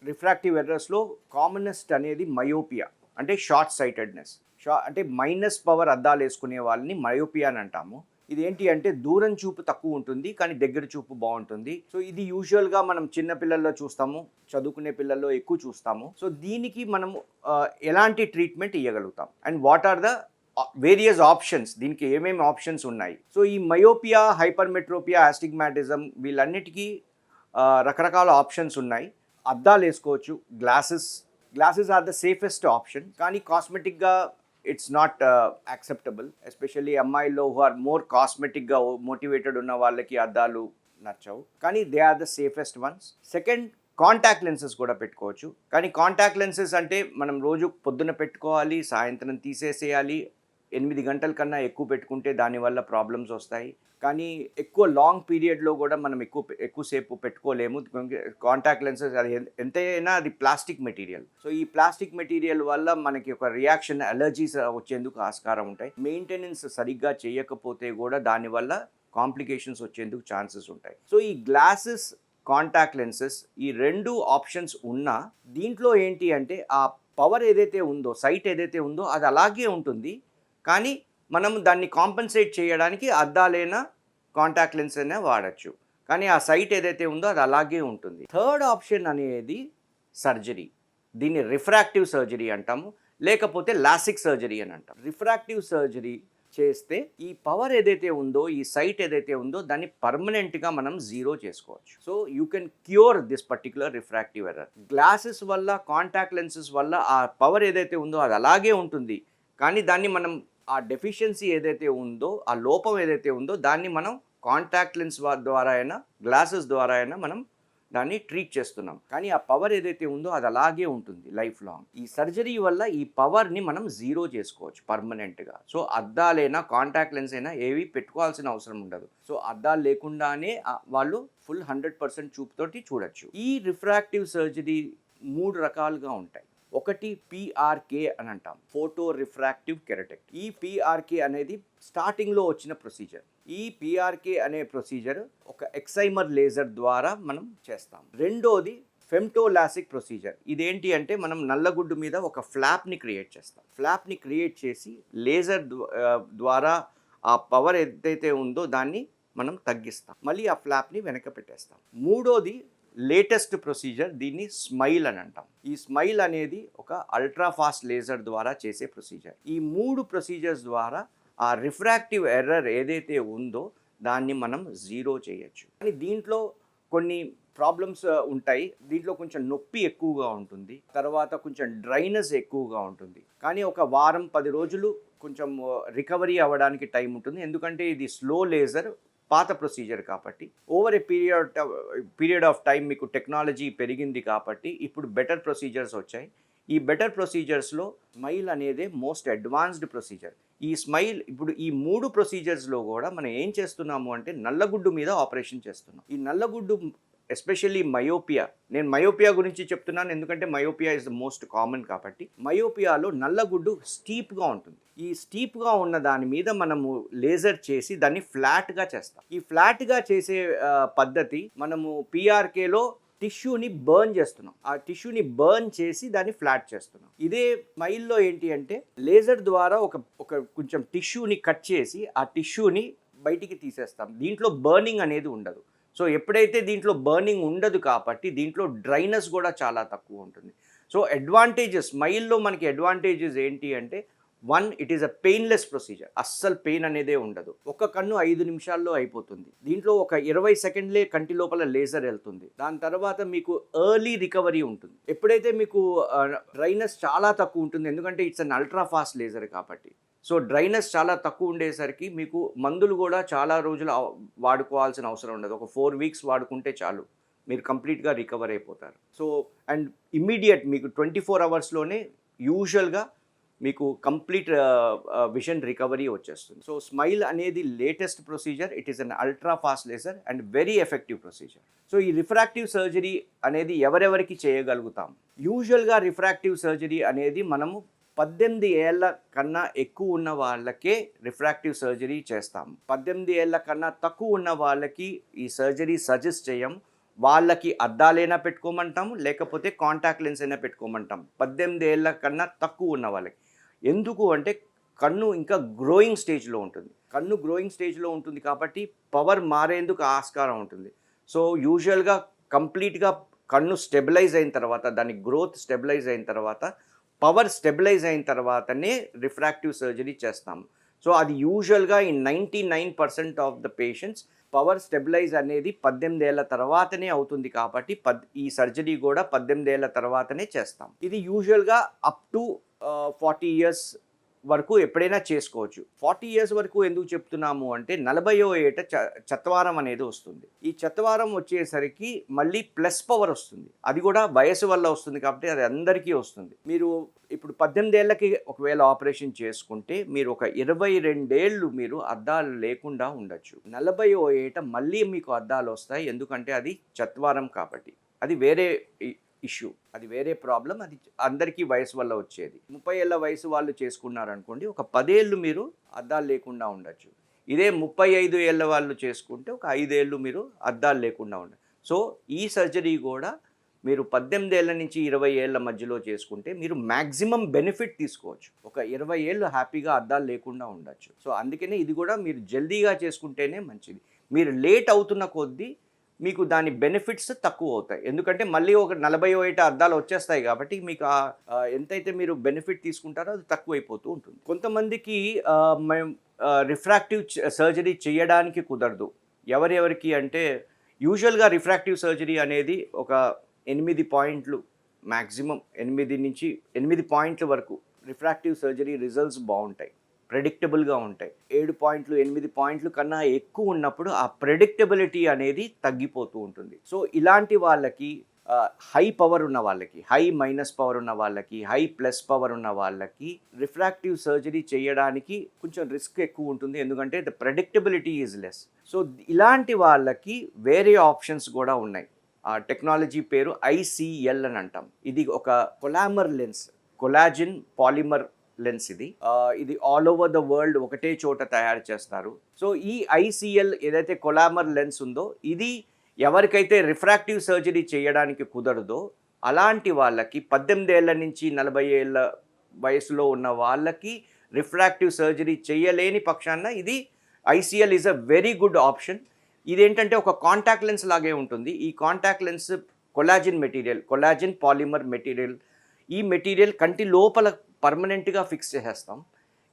Refractive ఎర్రర్స్లో commonest అనేది myopia, అంటే short sightedness. అంటే మైనస్ పవర్ అద్దాలు వేసుకునే వాళ్ళని మయోపియా అని అంటాము. ఇది ఏంటి అంటే దూరం చూపు తక్కువ ఉంటుంది కానీ దగ్గర చూపు బాగుంటుంది. సో ఇది యూజువల్గా మనం చిన్న పిల్లల్లో చూస్తాము, చదువుకునే పిల్లల్లో ఎక్కువ చూస్తాము. సో దీనికి మనము ఎలాంటి ట్రీట్మెంట్ ఇవ్వగలుగుతాం and what are the various options, దీనికి ఏమేమి ఆప్షన్స్ ఉన్నాయి. సో ఈ మయోపియా, హైపర్మెట్రోపియా, ఆస్టిగ్మాటిజం వీళ్ళన్నిటికీ రకరకాల ఆప్షన్స్ ఉన్నాయి. అద్దాలు వేసుకోవచ్చు, glasses are the safest option. కానీ కాస్మెటిక్గా ఇట్స్ నాట్ యాక్సెప్టబుల్, ఎస్పెషల్లీ అమ్మాయిల్లో హు ఆర్ మోర్ కాస్మెటిక్గా మోటివేటెడ్ ఉన్న వాళ్ళకి అద్దాలు నచ్చవు, కానీ they are the safest ones. Second, contact lenses కూడా పెట్టుకోవచ్చు. కానీ కాంటాక్ట్ లెన్సెస్ అంటే మనం రోజు పొద్దున పెట్టుకోవాలి, సాయంత్రం తీసేసేయాలి. 8 గంటల కన్నా ఎక్కువ పెట్టుకుంటే దానివల్ల ప్రాబ్లమ్స్ వస్తాయి. కానీ ఎక్కువ లాంగ్ పీరియడ్లో కూడా మనం ఎక్కువసేపు పెట్టుకోలేము. కాంటాక్ట్ లెన్సెస్ అది ఎంతైనా అది ప్లాస్టిక్ మెటీరియల్. సో ఈ ప్లాస్టిక్ మెటీరియల్ వల్ల మనకి ఒక రియాక్షన్, అలర్జీస్ వచ్చేందుకు ఆస్కారం ఉంటాయి. మెయింటెనెన్స్ సరిగ్గా చేయకపోతే కూడా దానివల్ల కాంప్లికేషన్స్ వచ్చేందుకు ఛాన్సెస్ ఉంటాయి. సో ఈ గ్లాసెస్, కాంటాక్ట్ లెన్సెస్ ఈ 2 ఆప్షన్స్ ఉన్నా దీంట్లో ఏంటి అంటే ఆ పవర్ ఏదైతే ఉందో, సైట్ ఏదైతే ఉందో అది అలాగే ఉంటుంది. కానీ మనం దాన్ని కాంపెన్సేట్ చేయడానికి అద్దాలైనా కాంటాక్ట్ లెన్స్ అయినా వాడచ్చు. కానీ ఆ సైట్ ఏదైతే ఉందో అది అలాగే ఉంటుంది. థర్డ్ ఆప్షన్ అనేది సర్జరీ. దీన్ని రిఫ్రాక్టివ్ సర్జరీ అంటాము, లేకపోతే లాసిక్ సర్జరీ అని అంటాం. రిఫ్రాక్టివ్ సర్జరీ చేస్తే ఈ పవర్ ఏదైతే ఉందో, ఈ సైట్ ఏదైతే ఉందో దాన్ని పర్మనెంట్గా మనం జీరో చేసుకోవచ్చు. So you can cure this particular refractive error. Glasses వల్ల, కాంటాక్ట్ లెన్సెస్ వల్ల ఆ పవర్ ఏదైతే ఉందో అది అలాగే ఉంటుంది. కానీ దాన్ని మనం ఆ డెఫిషియన్సీ ఏదైతే ఉందో, ఆ లోపం ఏదైతే ఉందో దాన్ని మనం కాంటాక్ట్ లెన్స్ ద్వారా అయినా, గ్లాసెస్ ద్వారా అయినా మనం దాన్ని ట్రీట్ చేస్తున్నాం. కానీ ఆ పవర్ ఏదైతే ఉందో అది అలాగే ఉంటుంది లైఫ్ లాంగ్. ఈ సర్జరీ వల్ల ఈ పవర్ని మనం జీరో చేసుకోవచ్చు పర్మనెంట్గా. సో అద్దాలైనా, కాంటాక్ట్ లెన్స్ అయినా ఏవి పెట్టుకోవాల్సిన అవసరం ఉండదు. సో అద్దాలు లేకుండానే వాళ్ళు ఫుల్ 100% చూపుతోటి చూడొచ్చు. ఈ రిఫ్రాక్టివ్ సర్జరీ 3 రకాలుగా ఉంటాయి. ఒకటి పిఆర్కే అని అంటాం, ఫోటో రిఫ్రాక్టివ్ కెరటెక్టమీ. ఈ పిఆర్కే అనేది స్టార్టింగ్లో వచ్చిన ప్రొసీజర్. ఈ పిఆర్కే అనే ప్రొసీజర్ ఒక ఎక్సైమర్ లేజర్ ద్వారా మనం చేస్తాం. రెండోది ఫెమ్టోలాసిక్ ప్రొసీజర్. ఇదేంటి అంటే మనం నల్లగుడ్డు మీద ఒక ఫ్లాప్ని క్రియేట్ చేస్తాం. ఫ్లాప్ని క్రియేట్ చేసి లేజర్ ద్వారా ఆ పవర్ ఏదైతే ఉందో దాన్ని మనం తగ్గిస్తాం. మళ్ళీ ఆ ఫ్లాప్ని వెనక పెట్టేస్తాం. మూడోది లేటెస్ట్ ప్రొసీజర్, దీన్ని స్మైల్ అని అంటాం. ఈ స్మైల్ అనేది ఒక అల్ట్రా ఫాస్ట్ లేజర్ ద్వారా చేసే ప్రొసీజర్. ఈ 3 ప్రొసీజర్స్ ద్వారా ఆ రిఫ్రాక్టివ్ ఎర్రర్ ఏదైతే ఉందో దాన్ని మనం జీరో చేయొచ్చు. కానీ దీంట్లో కొన్ని ప్రాబ్లమ్స్ ఉంటాయి. దీంట్లో కొంచెం నొప్పి ఎక్కువగా ఉంటుంది, తర్వాత కొంచెం డ్రైనెస్ ఎక్కువగా ఉంటుంది. కానీ ఒక వారం 10 రోజులు కొంచెం రికవరీ అవ్వడానికి టైం ఉంటుంది. ఎందుకంటే ఇది స్లో లేజర్, పాత ప్రొసీజర్ కాబట్టి. Over a period of time మీకు టెక్నాలజీ పెరిగింది కాబట్టి ఇప్పుడు బెటర్ ప్రొసీజర్స్ వచ్చాయి. ఈ బెటర్ ప్రొసీజర్స్లో స్మైల్ అనేది మోస్ట్ అడ్వాన్స్డ్ ప్రొసీజర్. ఈ స్మైల్ ఇప్పుడు ఈ 3 ప్రొసీజర్స్లో కూడా మనం ఏం చేస్తున్నాము అంటే నల్లగుడ్డు మీద ఆపరేషన్ చేస్తున్నాం. ఈ నల్లగుడ్డు ఎస్పెషల్లీ మయోపియా, నేను మయోపియా గురించి చెప్తున్నాను ఎందుకంటే myopia is the most common కాబట్టి. మయోపియాలో నల్లగుడ్డు స్టీప్గా ఉంటుంది. ఈ స్టీప్గా ఉన్న దాని మీద మనము లేజర్ చేసి దాన్ని ఫ్లాట్గా చేస్తాం. ఈ ఫ్లాట్గా చేసే పద్ధతి మనము పిఆర్కేలో టిష్యూని బర్న్ చేస్తున్నాం. ఆ టిష్యూని బర్న్ చేసి దాన్ని ఫ్లాట్ చేస్తున్నాం. ఇదే స్మైల్లో ఏంటి అంటే లేజర్ ద్వారా ఒక కొంచెం టిష్యూని కట్ చేసి ఆ టిష్యూని బయటికి తీసేస్తాం. దీంట్లో బర్నింగ్ అనేది ఉండదు. సో ఎప్పుడైతే దీంట్లో బర్నింగ్ ఉండదు కాబట్టి దీంట్లో డ్రైనెస్ కూడా చాలా తక్కువ ఉంటుంది. సో అడ్వాంటేజెస్, స్మైల్లో మనకి అడ్వాంటేజెస్ ఏంటి అంటే 1, it is a painless procedure. అస్సలు పెయిన్ అనేదే ఉండదు. ఒక కన్ను 5 నిమిషాల్లో అయిపోతుంది. దీంట్లో ఒక 20 సెకండ్లే కంటి లోపల లేజర్ వెళ్తుంది. దాని తర్వాత మీకు ఎర్లీ రికవరీ ఉంటుంది. ఎప్పుడైతే మీకు డ్రైనెస్ చాలా తక్కువ ఉంటుంది, ఎందుకంటే it's an ultra fast laser కాబట్టి. సో డ్రైనెస్ చాలా తక్కువ ఉండేసరికి మీకు మందులు కూడా చాలా రోజులు వాడుకోవాల్సిన అవసరం ఉండదు. ఒక 4 వీక్స్ వాడుకుంటే చాలు, మీరు కంప్లీట్గా రికవర్ అయిపోతారు. సో అండ్ ఇమ్మీడియట్ మీకు 24 అవర్స్లోనే యూజువల్గా మీకు కంప్లీట్ విజన్ రికవరీ వచ్చేస్తుంది. సో స్మైల్ అనేది latest procedure. It is an ultra fast laser and very effective procedure. So ఈ రిఫ్రాక్టివ్ సర్జరీ అనేది ఎవరెవరికి చేయగలుగుతాం? యూజువల్గా రిఫ్రాక్టివ్ సర్జరీ అనేది మనము 18 ఏళ్ల కన్నా ఎక్కువ ఉన్న వాళ్ళకే రిఫ్రాక్టివ్ సర్జరీ చేస్తాము. 18 ఏళ్ల కన్నా తక్కువ ఉన్న వాళ్ళకి ఈ సర్జరీ సజెస్ట్ చేయం. వాళ్ళకి అద్దాలైనా పెట్టుకోమంటాము, లేకపోతే కాంటాక్ట్ లెన్స్ అయినా పెట్టుకోమంటాం 18 ఏళ్ల కన్నా తక్కువ ఉన్న వాళ్ళకి. ఎందుకు అంటే కన్ను ఇంకా గ్రోయింగ్ స్టేజ్‌లో ఉంటుంది. కన్ను గ్రోయింగ్ స్టేజ్‌లో ఉంటుంది కాబట్టి పవర్ మారేందుకు ఆస్కారం ఉంటుంది. సో, యూజువల్‌గా కంప్లీట్‌గా కన్ను స్టెబిలైజ్ అయిన తర్వాత, దాని గ్రోత్ స్టెబిలైజ్ అయిన తర్వాత, పవర్ స్టెబిలైజ్ అయిన తర్వాతనే రిఫ్రాక్టివ్ సర్జరీ చేస్తాము. సో, అది యూజువల్‌గా ఈ 99% of the patients power stabilise అనేది 18 ఏళ్ల తర్వాతనే అవుతుంది కాబట్టి ఈ సర్జరీ కూడా 18 ఏళ్ల తర్వాతనే చేస్తాం. ఇది యూజువల్‌గా అప్ టు 40 ఇయర్స్ వరకు ఎప్పుడైనా చేసుకోవచ్చు. 40 ఇయర్స్ వరకు ఎందుకు చెప్తున్నాము అంటే 40వ ఏట చత్వారం అనేది వస్తుంది. ఈ చత్వారం వచ్చేసరికి మళ్ళీ ప్లస్ పవర్ వస్తుంది. అది కూడా వయసు వల్ల వస్తుంది కాబట్టి అది అందరికీ వస్తుంది. మీరు ఇప్పుడు 18 ఏళ్ళకి ఒకవేళ ఆపరేషన్ చేసుకుంటే మీరు ఒక 22 ఏళ్ళు మీరు అద్దాలు లేకుండా ఉండొచ్చు. 40వ ఏట మళ్ళీ మీకు అద్దాలు వస్తాయి. ఎందుకంటే అది చత్వారం కాబట్టి. అది వేరే ఇష్యూ, అది వేరే ప్రాబ్లం. అది అందరికీ వయసు వల్ల వచ్చేది. 30 ఏళ్ళ వయసు వాళ్ళు చేసుకున్నారనుకోండి, ఒక 10 ఏళ్ళు మీరు అద్దాలు లేకుండా ఉండొచ్చు. ఇదే 35 ఏళ్ళ వాళ్ళు చేసుకుంటే ఒక 5 ఏళ్ళు మీరు అద్దాలు లేకుండా ఉండొచ్చు. సో ఈ సర్జరీ కూడా మీరు 18 ఏళ్ళ నుంచి 20 ఏళ్ళ మధ్యలో చేసుకుంటే మీరు మ్యాక్సిమం బెనిఫిట్ తీసుకోవచ్చు. ఒక 20 ఏళ్ళు హ్యాపీగా అద్దాలు లేకుండా ఉండొచ్చు. సో అందుకనే ఇది కూడా మీరు జల్దీగా చేసుకుంటేనే మంచిది. మీరు లేట్ అవుతున్న కొద్దీ మీకు దాని బెనిఫిట్స్ తక్కువ అవుతాయి. ఎందుకంటే మళ్ళీ ఒక 40వ ఏట అద్దాలు వచ్చేస్తాయి కాబట్టి మీకు ఎంతైతే మీరు బెనిఫిట్ తీసుకుంటారో అది తక్కువైపోతూ ఉంటుంది. కొంతమందికి మేము రిఫ్రాక్టివ్ సర్జరీ చేయడానికి కుదరదు. ఎవరెవరికి అంటే యూజువల్గా రిఫ్రాక్టివ్ సర్జరీ అనేది ఒక 8 పాయింట్లు, మ్యాక్సిమం 8 పాయింట్ల వరకు రిఫ్రాక్టివ్ సర్జరీ రిజల్ట్స్ బాగుంటాయి, ప్రెడిక్టబుల్గా ఉంటాయి. 7 పాయింట్లు 8 పాయింట్లు కన్నా ఎక్కువ ఉన్నప్పుడు ఆ ప్రెడిక్టబిలిటీ అనేది తగ్గిపోతూ ఉంటుంది. సో ఇలాంటి వాళ్ళకి హై పవర్ ఉన్న వాళ్ళకి, హై మైనస్ పవర్ ఉన్న వాళ్ళకి, హై ప్లస్ పవర్ ఉన్న వాళ్ళకి రిఫ్రాక్టివ్ సర్జరీ చేయడానికి కొంచెం రిస్క్ ఎక్కువ ఉంటుంది. ఎందుకంటే the predictability is less. So ఇలాంటి వాళ్ళకి వేరే ఆప్షన్స్ కూడా ఉన్నాయి. ఆ టెక్నాలజీ పేరు ICL అని అంటాం. ఇది ఒక కొలామర్ లెన్స్, కొలాజిన్ పాలిమర్ లెన్స్. ఇది ఆల్ ఓవర్ ద వరల్డ్ ఒకటే చోట తయారు చేస్తారు. సో ఈ ICL ఏదైతే కొలామర్ లెన్స్ ఉందో, ఇది ఎవరికైతే రిఫ్రాక్టివ్ సర్జరీ చేయడానికి కుదరదో అలాంటి వాళ్ళకి 18 ఏళ్ళ నుంచి 40 ఏళ్ళ వయసులో ఉన్న వాళ్ళకి రిఫ్రాక్టివ్ సర్జరీ చేయలేని పక్షాన ఇది ICL is a very good option. ఇదేంటంటే ఒక కాంటాక్ట్ లెన్స్ లాగే ఉంటుంది. ఈ contact lens collagen material, collagen polymer material. ఈ మెటీరియల్ కంటి లోపల పర్మనెంట్గా ఫిక్స్ చేసేస్తాం.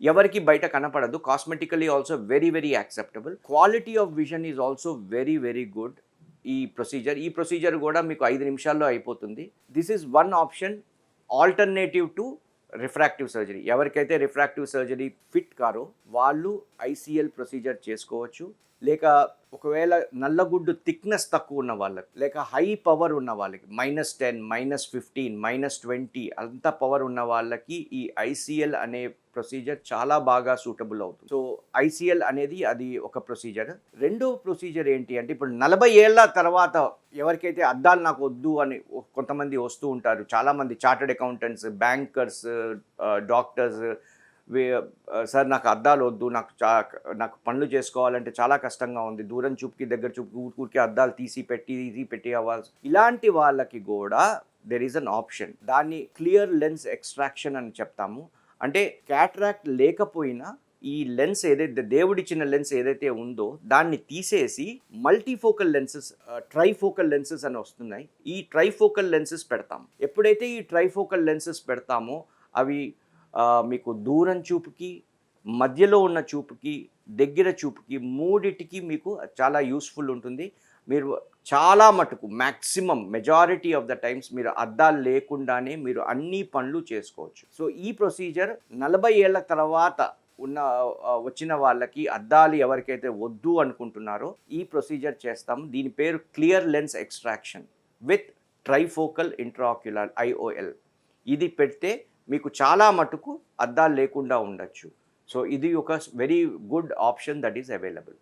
ఎవరికి బయట కనపడదు. Cosmetically also very very acceptable. Quality of vision is also very very good. ఈ ప్రొసీజర్ కూడా మీకు 5 నిమిషాల్లో అయిపోతుంది. This is one option alternative to refractive surgery. ఎవరికైతే రిఫ్రాక్టివ్ సర్జరీ ఫిట్ కారో వాళ్ళు ICL ప్రొసీజర్ చేసుకోవచ్చు. లేక ఒకవేళ నల్లగుడ్డు థిక్నెస్ తక్కువ ఉన్న వాళ్ళకి, లేక హై పవర్ ఉన్న వాళ్ళకి, -10, -15, -20 అంత పవర్ ఉన్న వాళ్ళకి ఈ ICL అనే ప్రొసీజర్ చాలా బాగా సూటబుల్ అవుతుంది. సో ICL అనేది అది ఒక ప్రొసీజర్. రెండో ప్రొసీజర్ ఏంటి అంటే ఇప్పుడు 40 ఏళ్ల తర్వాత ఎవరికైతే అద్దాలు నాకు వద్దు అని కొంతమంది వస్తూ ఉంటారు. చాలామంది chartered accountants, bankers, doctors, sir నాకు అద్దాలు వద్దు, నాకు పనులు చేసుకోవాలంటే చాలా కష్టంగా ఉంది, దూరం చూపుకి దగ్గర చూపుకి ఊరికి అద్దాలు తీసి పెట్టి అవ్వాలి. ఇలాంటి వాళ్ళకి కూడా దెర్ ఈజ్ అన్ ఆప్షన్. దాన్ని క్లియర్ లెన్స్ ఎక్స్ట్రాక్షన్ అని చెప్తాము. అంటే క్యాట్రాక్ట్ లేకపోయినా ఈ లెన్స్ ఏదైతే దేవుడిచ్చిన లెన్స్ ఏదైతే ఉందో దాన్ని తీసేసి మల్టీఫోకల్ లెన్సెస్, ట్రైఫోకల్ లెన్సెస్ అని వస్తున్నాయి. ఈ ట్రైఫోకల్ లెన్సెస్ పెడతాం. ఎప్పుడైతే ఈ ట్రైఫోకల్ లెన్సెస్ పెడతామో అవి మీకు దూరం చూపుకి, మధ్యలో ఉన్న చూపుకి, దగ్గర చూపుకి మూడిటికి మీకు చాలా యూస్ఫుల్ ఉంటుంది. మీరు చాలా మటుకు maximum majority of the times మీరు అద్దాలు లేకుండానే మీరు అన్ని పనులు చేసుకోవచ్చు. సో ఈ ప్రొసీజర్ 40 ఏళ్ల తర్వాత వచ్చిన వాళ్ళకి అద్దాలు ఎవరికైతే వద్దు అనుకుంటున్నారో ఈ ప్రొసీజర్ చేస్తాం. దీని పేరు clear lens extraction with trifocal intraocular IOL. ఇది పెడితే మీకు చాలా మటుకు అద్దాలు లేకుండా ఉండొచ్చు. సో ఇది ఒక very good option that is available.